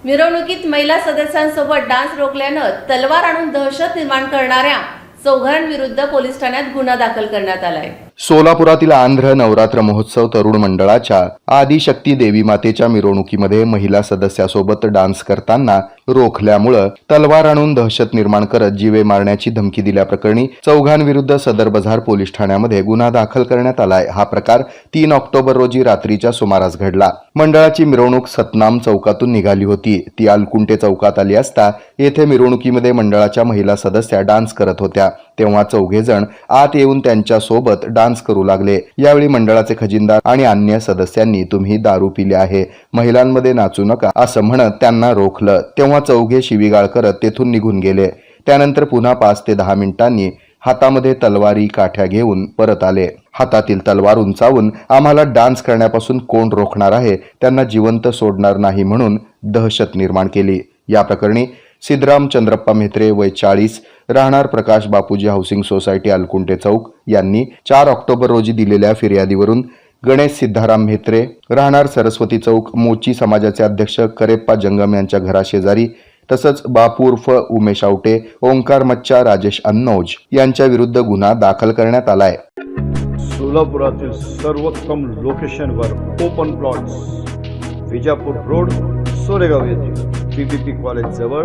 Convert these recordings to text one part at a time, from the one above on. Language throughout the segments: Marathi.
मिरवणुकीत महिला सदस्यांसोबत डान्स रोखल्यानं तलवार आणून दहशत निर्माण करणाऱ्या चौघांविरुद्ध पोलीस ठाण्यात गुन्हा दाखल करण्यात आलाय। सोलापुरातील आंध्र नवरात्र महोत्सव तरुण मंडळाच्या आदिशक्ती देवी मातेच्या मिरवणुकीमध्ये महिला सदस्यासोबत डान्स करताना रोखल्यामुळे तलवार आणून दहशत निर्माण करत जीवे मारण्याची धमकी दिल्याप्रकरणी चौघांविरुद्ध सदर बझार पोलीस ठाण्यामध्ये गुन्हा दाखल करण्यात आलाय। हा प्रकार 3 ऑक्टोबर रोजी रात्रीच्या सुमारास घडला। मंडळाची मिरवणूक सतनाम चौकातून निघाली होती। ती अलकुंटे चौकात आली असता येथे मिरवणुकीमध्ये मंडळाच्या महिला सदस्या डान्स करत होत्या। तेव्हा चौघे जण आत येऊन त्यांच्या सोबत डान्स करू लागले। यावेळी मंडळाचे खजिनदार आणि अन्य सदस्यांनी तुम्ही दारू पिली आहे, महिलांमध्ये नाचू नका असं म्हणत त्यांना रोखलं। तेव्हा चौघे शिवीगाळ करत तेथून निघून गेले। त्यानंतर पुन्हा 5 ते 10 मिनिटांनी हातामध्ये तलवारी काठ्या घेऊन परत आले। हातातील तलवार उंचावून आम्हाला डान्स करण्यापासून कोण रोखणार आहे, त्यांना जिवंत सोडणार नाही म्हणून दहशत निर्माण केली। या प्रकरणी सिद्धराम चंद्रप्पा म्हेत्रे वय 40 राहणार प्रकाश बापूजी हाऊसिंग सोसायटी अलकुंटे चौक यांनी 4 ऑक्टोबर रोजी दिलेल्या फिर्यादीवरून गणेश सिद्धाराम म्हेत्रे राहणार सरस्वती चौक मोची समाजाचे अध्यक्ष करेप्पा जंगम यांच्या घराशेजारी तसंच बापू उर्फ उमेश आवटे, ओंकार मच्चा, राजेश अन्नौज यांच्या विरुद्ध गुन्हा दाखल करण्यात आलाय। सोलापुरातील सर्वोत्तम लोकेशनवर open plots Vijapur road Soregaon येथे पीपीपी कॉलेज जवळ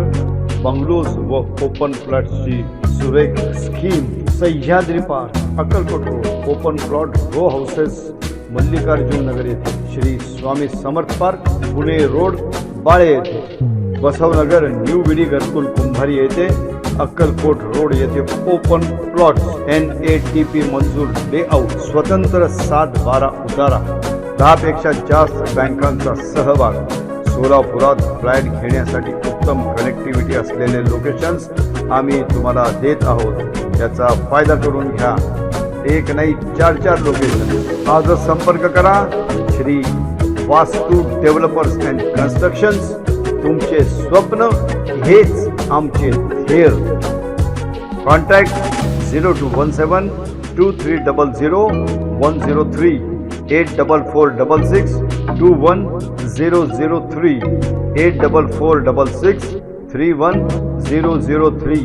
बंगलोज व ओपन प्लॉट्सची सुरेख scheme. Sahyadri park Akkalkot road open plot row houses Mallikarjun Nagar येथे श्री स्वामी समर्थ पार्क पुणे रोड बाळे येथे बसवनगर न्यू विडी घरकुल कुंभारी येथे अक्कलकोट रोड येथे ओपन प्लॉट्स NATP मंजूर लेआउट स्वतंत्र 7-12 उतारा 10 पेक्षा जास्त बँकांचा सहभाग। सोलापुरात फ्लॅट घेण्यासाठी उत्तम कनेक्टिव्हिटी असलेले लोकेशन्स आम्ही तुम्हाला देत आहोत। त्याचा फायदा करून घ्या। एक नाही 4 लोकेशन। आजच संपर्क करा श्री वास्तू डेव्हलपर्स अँड कन्स्ट्रक्शन्स। तुमचे स्वप्न हेच आमचे ध्येय। कॉन्टॅक्ट 0217 2300 103 84466 21003 84466 31003।